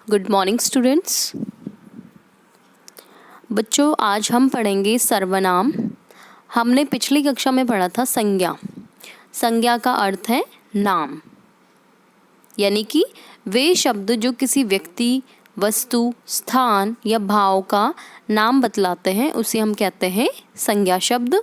Good morning students. बच्चों, आज हम पढ़ेंगे सर्वनाम। हमने पिछली कक्षा में पढ़ा था संज्ञा। संज्ञा का अर्थ है नाम, यानी कि वे शब्द जो किसी व्यक्ति, वस्तु, स्थान या भाव का नाम बतलाते हैं उसे हम कहते हैं संज्ञा शब्द।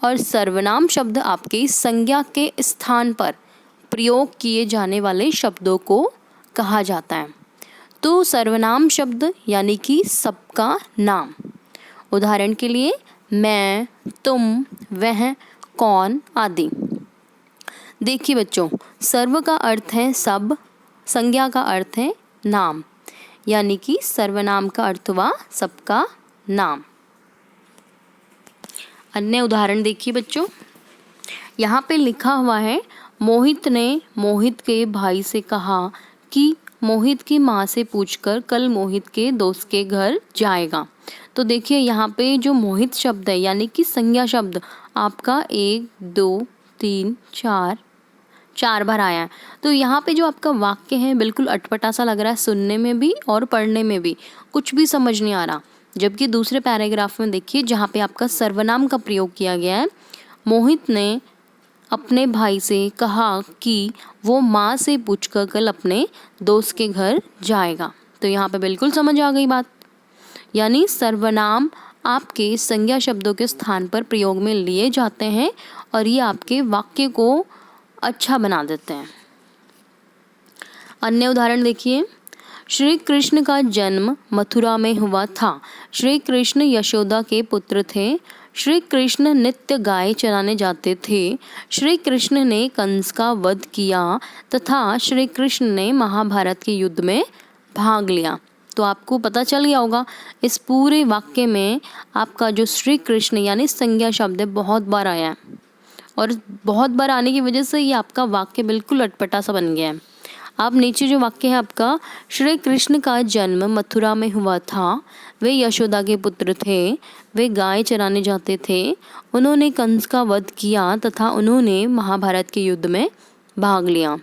और सर्वनाम शब्द आपके संज्ञा के स्थान पर प्रयोग किए जाने वाले शब्दों को कहा जाता है। तो सर्वनाम शब्द यानी कि सबका नाम। उदाहरण के लिए मैं, तुम, वह, कौन आदि। देखिए बच्चों, सर्व का अर्थ है सब, संज्ञा का अर्थ है नाम, यानी कि सर्वनाम का अर्थ हुआ सबका नाम। अन्य उदाहरण देखिए बच्चों, यहाँ पे लिखा हुआ है मोहित ने मोहित के भाई से कहा कि मोहित की माँ से पूछकर कल मोहित के दोस्त के घर जाएगा। तो देखिए यहाँ पे जो मोहित शब्द है यानी कि संज्ञा शब्द आपका 1, 2, 3, 4 बार आया है। तो यहाँ पे जो आपका वाक्य है बिल्कुल अटपटा सा लग रहा है, सुनने में भी और पढ़ने में भी कुछ भी समझ नहीं आ रहा। जबकि दूसरे पैराग्राफ में देखिए जहाँ पे आपका सर्वनाम का प्रयोग किया गया है, मोहित ने अपने भाई से कहा कि वो माँ से पूछकर कल अपने दोस्त के घर जाएगा। तो यहाँ पे बिल्कुल समझ आ गई बात, यानी सर्वनाम आपके संज्ञा शब्दों के स्थान पर प्रयोग में लिए जाते हैं और ये आपके वाक्य को अच्छा बना देते हैं। अन्य उदाहरण देखिए, श्री कृष्ण का जन्म मथुरा में हुआ था। श्री कृष्ण यशोदा के पुत्र थे। श्री कृष्ण नित्य गाय चराने जाते थे। श्री कृष्ण ने कंस का वध किया तथा श्री कृष्ण ने महाभारत के युद्ध में भाग लिया। तो आपको पता चल गया होगा इस पूरे वाक्य में आपका जो श्री कृष्ण यानी संज्ञा शब्द है बहुत बार आया है, और बहुत बार आने की वजह से ये आपका वाक्य बिल्कुल अटपटा सा बन गया है। अब नीचे जो वाक्य है आपका, श्री कृष्ण का जन्म मथुरा में हुआ था। वे यशोदा के पुत्र थे। वे गाय चराने जाते थे। उन्होंने कंस का वध किया तथा उन्होंने महाभारत के युद्ध में भाग लिया।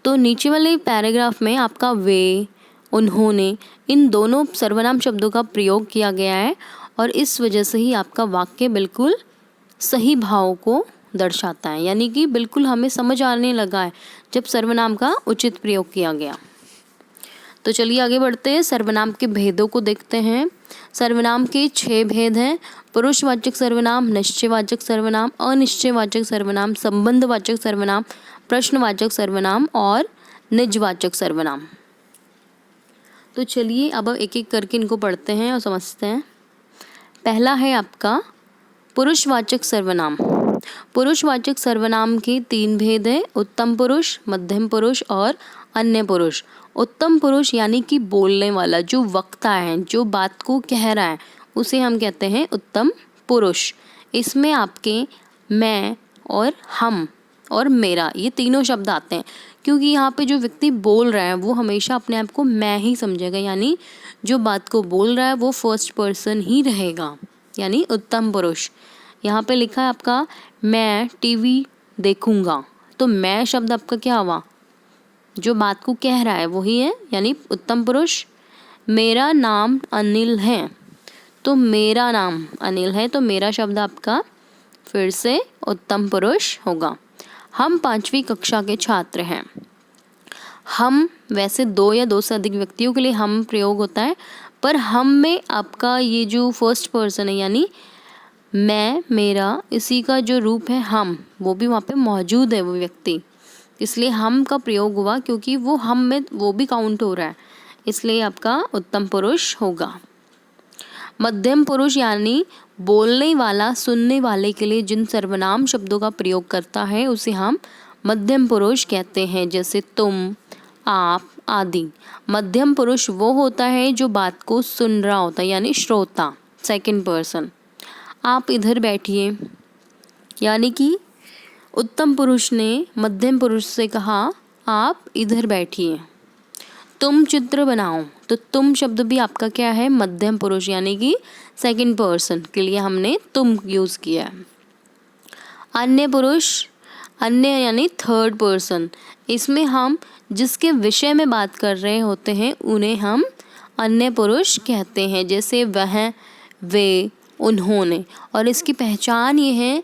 तो नीचे वाले पैराग्राफ में आपका वे, उन्होंने, इन दोनों सर्वनाम शब्दों का प्रयोग किया गया है और इस वजह से ही आपका वाक्य बिल्कुल सही भाव को दर्शाता है, यानी कि बिल्कुल हमें समझ आने लगा है जब सर्वनाम का उचित प्रयोग किया गया। तो चलिए आगे बढ़ते हैं, सर्वनाम के भेदों को देखते हैं। सर्वनाम के 6 भेद हैं। पुरुषवाचक सर्वनाम, निश्चयवाचक सर्वनाम, अनिश्चयवाचक सर्वनाम, संबंधवाचक सर्वनाम, प्रश्नवाचक सर्वनाम और निजवाचक सर्वनाम। तो चलिए अब एक एक करके इनको पढ़ते हैं और समझते हैं। पहला है आपका पुरुषवाचक सर्वनाम। पुरुषवाचक सर्वनाम के 3 भेद हैं, उत्तम पुरुष, मध्यम पुरुष और अन्य पुरुष। उत्तम पुरुष यानी कि बोलने वाला, जो वक्ता है, जो बात को कह रहा है, उसे हम कहते हैं उत्तम पुरुष। इसमें आपके मैं और हम और मेरा ये तीनों शब्द आते हैं, क्योंकि यहाँ पे जो व्यक्ति बोल रहा है वो हमेशा अपने आप को मैं ही समझेगा, यानी जो बात को बोल रहा है वो फर्स्ट पर्सन ही रहेगा, यानी उत्तम पुरुष। यहाँ पे लिखा है आपका मैं टीवी देखूंगा, तो मैं शब्द आपका क्या हुआ, जो बात को कह रहा है वही है, यानी उत्तम पुरुष। मेरा नाम अनिल है, तो मेरा नाम अनिल है, तो मेरा शब्द आपका फिर से उत्तम पुरुष होगा। हम 5वीं कक्षा के छात्र हैं। हम वैसे 2 या 2 से अधिक व्यक्तियों के लिए हम प्रयोग होता है, पर हम में आपका ये जो फर्स्ट पर्सन है यानी मैं, मेरा, इसी का जो रूप है हम, वो भी वहाँ पे मौजूद है वो व्यक्ति, इसलिए हम का प्रयोग हुआ, क्योंकि वो हम में वो भी काउंट हो रहा है, इसलिए आपका उत्तम पुरुष होगा। मध्यम पुरुष यानी बोलने वाला, सुनने वाले के लिए जिन सर्वनाम शब्दों का प्रयोग करता है उसे हम मध्यम पुरुष कहते हैं, जैसे तुम, आप आदि। मध्यम पुरुष वो होता है जो बात को सुन रहा होता है, यानी श्रोता, सेकंड पर्सन। आप इधर बैठिए, यानी कि उत्तम पुरुष ने मध्यम पुरुष से कहा आप इधर बैठिए। तुम चित्र बनाओ, तो तुम शब्द भी आपका क्या है, मध्यम पुरुष, यानी कि सेकंड पर्सन के लिए हमने तुम यूज़ किया है। अन्य पुरुष, अन्य यानी थर्ड पर्सन, इसमें हम जिसके विषय में बात कर रहे होते हैं उन्हें हम अन्य पुरुष कहते हैं, जैसे वह, वे, उन्होंने। और इसकी पहचान ये है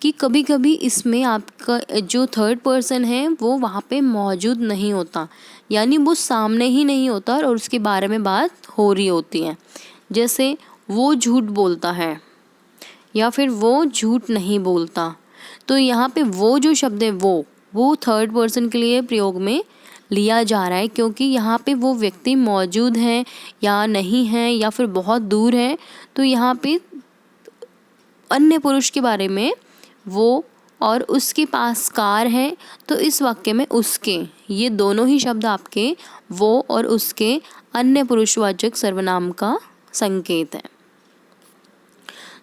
कि कभी कभी इसमें आपका जो थर्ड पर्सन है वो वहाँ पे मौजूद नहीं होता, यानी वो सामने ही नहीं होता और उसके बारे में बात हो रही होती है। जैसे वो झूठ बोलता है या फिर वो झूठ नहीं बोलता। तो यहाँ पे वो जो शब्द है वो थर्ड पर्सन के लिए प्रयोग में लिया जा रहा है, क्योंकि यहाँ पे वो व्यक्ति मौजूद है या नहीं है या फिर बहुत दूर है। तो यहाँ पे अन्य पुरुष के बारे में वो और उसके पास कार है, तो इस वाक्य में उसके, ये दोनों ही शब्द आपके वो और उसके अन्य पुरुषवाचक सर्वनाम का संकेत है।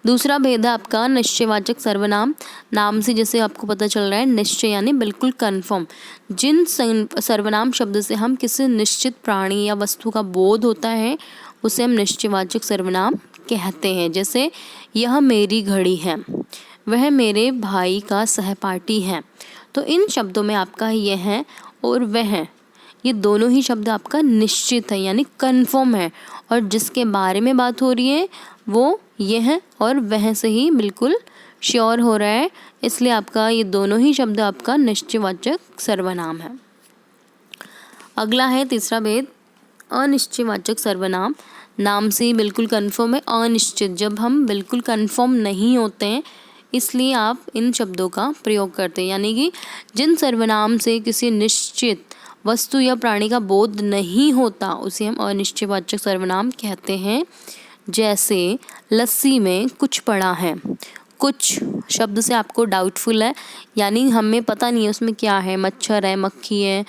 दूसरा भेद है आपका निश्चयवाचक सर्वनाम। नाम से जैसे आपको पता चल रहा है, निश्चय यानी बिल्कुल कन्फर्म। जिन सर्वनाम शब्द से हम किसी निश्चित प्राणी या वस्तु का बोध होता है उसे हम निश्चयवाचक सर्वनाम कहते हैं। जैसे यह मेरी घड़ी है, वह मेरे भाई का सहपाठी है। तो इन शब्दों में आपका यह और वह, ये दोनों ही शब्द आपका निश्चित है यानी कन्फर्म है, और जिसके बारे में बात हो रही है वो यह और वह से ही बिल्कुल श्योर हो रहा है, इसलिए आपका ये दोनों ही शब्द आपका निश्चयवाचक सर्वनाम है। अगला है तीसरा भेद, अनिश्चयवाचक सर्वनाम। नाम से ही बिल्कुल कन्फर्म है, अनिश्चित, जब हम बिल्कुल कन्फर्म नहीं होते हैं इसलिए आप इन शब्दों का प्रयोग करते हैं। यानी कि जिन सर्वनाम से किसी निश्चित वस्तु या प्राणी का बोध नहीं होता उसे हम अनिश्चयवाचक सर्वनाम कहते हैं। जैसे लस्सी में कुछ पड़ा है। कुछ शब्द से आपको डाउटफुल है, यानी हमें पता नहीं है उसमें क्या है, मच्छर है, मक्खी है,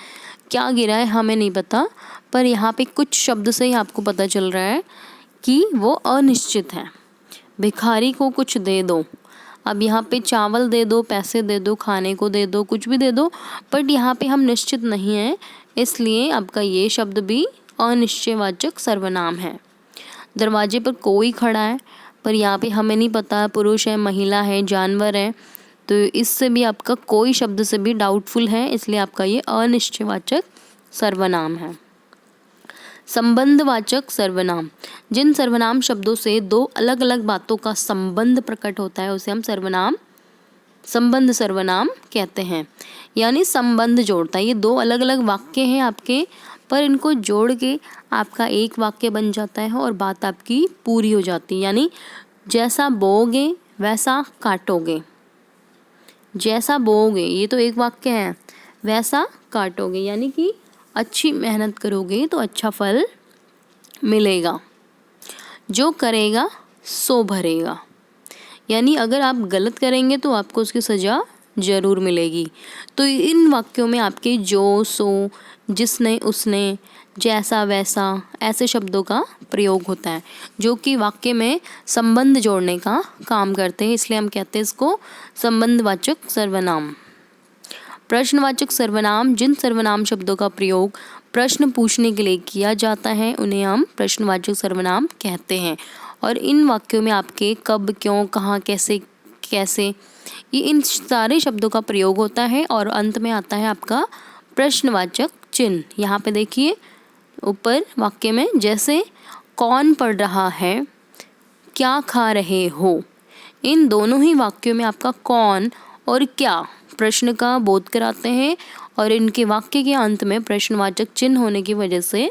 क्या गिरा है हमें नहीं पता, पर यहाँ पे कुछ शब्द से ही आपको पता चल रहा है कि वो अनिश्चित है। भिखारी को कुछ दे दो, अब यहाँ पे चावल दे दो, पैसे दे दो, खाने को दे दो, कुछ भी दे दो, बट यहाँ पे हम निश्चित नहीं हैं, इसलिए आपका ये शब्द भी अनिश्चयवाचक सर्वनाम है। दरवाजे पर कोई खड़ा है, पर यहाँ पे हमें नहीं पता पुरुष है, महिला है, जानवर है, तो इससे भी आपका कोई शब्द से भी डाउटफुल है, इसलिए आपका ये अनिश्चयवाचक सर्वनाम है। संबंधवाचक सर्वनाम। जिन सर्वनाम शब्दों से दो अलग अलग बातों का संबंध प्रकट होता है उसे हम संबंध सर्वनाम कहते हैं, यानी संबंध जोड़ता है। ये दो अलग अलग वाक्य हैं आपके, पर इनको जोड़ के आपका एक वाक्य बन जाता है और बात आपकी पूरी हो जाती है। यानी जैसा बोओगे वैसा काटोगे, जैसा बोओगे ये तो एक वाक्य है, वैसा काटोगे यानी कि अच्छी मेहनत करोगे तो अच्छा फल मिलेगा। जो करेगा सो भरेगा, यानी अगर आप गलत करेंगे तो आपको उसकी सज़ा ज़रूर मिलेगी। तो इन वाक्यों में आपके जो, सो, जिसने, उसने, जैसा, वैसा, ऐसे शब्दों का प्रयोग होता है जो कि वाक्य में संबंध जोड़ने का काम करते हैं, इसलिए हम कहते हैं इसको संबंधवाचक सर्वनाम। प्रश्नवाचक सर्वनाम। जिन सर्वनाम शब्दों का प्रयोग प्रश्न पूछने के लिए किया जाता है उन्हें हम प्रश्नवाचक सर्वनाम कहते हैं। और इन वाक्यों में आपके कब, क्यों, कहाँ, कैसे, कैसे, ये इन सारे शब्दों का प्रयोग होता है और अंत में आता है आपका प्रश्नवाचक चिन्ह। यहाँ पे देखिए ऊपर वाक्य में, जैसे कौन पढ़ रहा है, क्या खा रहे हो, इन दोनों ही वाक्यों में आपका कौन और क्या प्रश्न का बोध कराते हैं और इनके वाक्य के अंत में प्रश्नवाचक चिन्ह होने की वजह से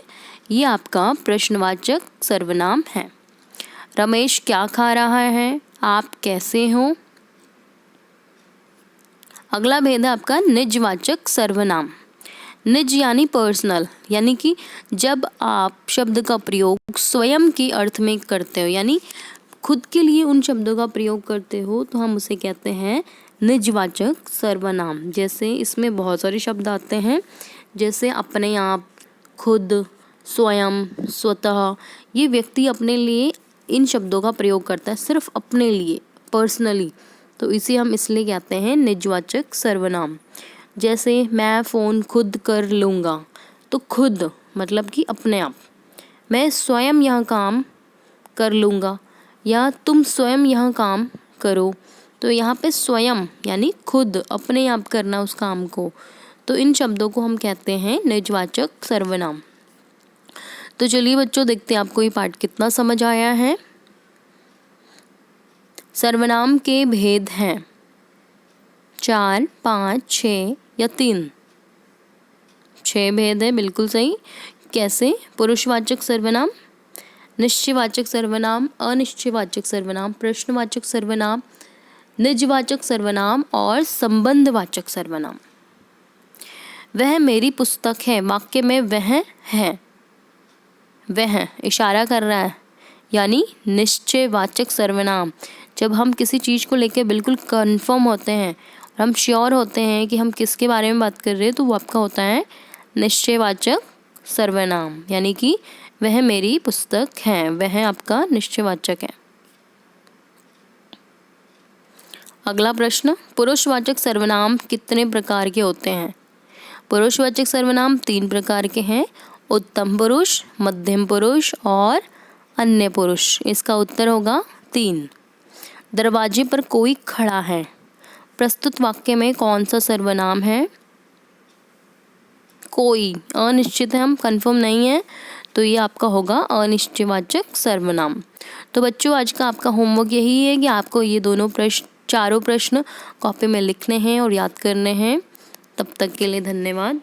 ये आपका प्रश्नवाचक सर्वनाम है। रमेश क्या खा रहा है, आप कैसे हो। अगला भेद है आपका निजवाचक सर्वनाम। निज यानी पर्सनल, यानी कि जब आप शब्द का प्रयोग स्वयं के अर्थ में करते हो, यानी खुद के लिए उन शब्दों का प्रयोग करते हो, तो हम उसे कहते हैं निजवाचक सर्वनाम। जैसे इसमें बहुत सारे शब्द आते हैं, जैसे अपने आप, खुद, स्वयं, स्वतः। ये व्यक्ति अपने लिए इन शब्दों का प्रयोग करता है, सिर्फ अपने लिए, पर्सनली, तो इसे हम इसलिए कहते हैं निजवाचक सर्वनाम। जैसे मैं फ़ोन खुद कर लूँगा, तो खुद मतलब कि अपने आप। मैं स्वयं यह काम कर लूँगा, या तुम स्वयं यह काम करो, तो यहाँ पे स्वयं यानी खुद, अपने आप करना उस काम को, तो इन शब्दों को हम कहते हैं निजवाचक सर्वनाम। तो चलिए बच्चों, देखते हैं आपको ये पाठ कितना समझ आया है। सर्वनाम के भेद हैं 4, 5, 6 या 3। 6 भेद है, बिल्कुल सही। कैसे? पुरुषवाचक सर्वनाम, निश्चयवाचक सर्वनाम, अनिश्चयवाचक सर्वनाम, प्रश्नवाचक सर्वनाम, निजवाचक सर्वनाम और संबंधवाचक सर्वनाम। वह मेरी पुस्तक है, वाक्य में वह है, वह इशारा कर रहा है, यानी निश्चयवाचक सर्वनाम। जब हम किसी चीज़ को लेकर बिल्कुल कंफर्म होते हैं और हम श्योर होते हैं कि हम किसके बारे में बात कर रहे हैं, तो वो आपका होता है निश्चयवाचक सर्वनाम, यानी कि वह मेरी पुस्तक है, वह आपका निश्चयवाचक है। अगला प्रश्न, पुरुषवाचक सर्वनाम कितने प्रकार के होते हैं? पुरुषवाचक सर्वनाम 3 प्रकार के हैं, उत्तम पुरुष, मध्यम पुरुष और अन्य पुरुष। इसका उत्तर होगा 3। दरवाजे पर कोई खड़ा है, प्रस्तुत वाक्य में कौन सा सर्वनाम है? कोई, अनिश्चित है, हम कंफर्म नहीं है, तो ये आपका होगा अनिश्चयवाचक सर्वनाम। तो बच्चों, आज का आपका होमवर्क यही है कि आपको ये चारों प्रश्न कॉपी में लिखने हैं और याद करने हैं। तब तक के लिए धन्यवाद।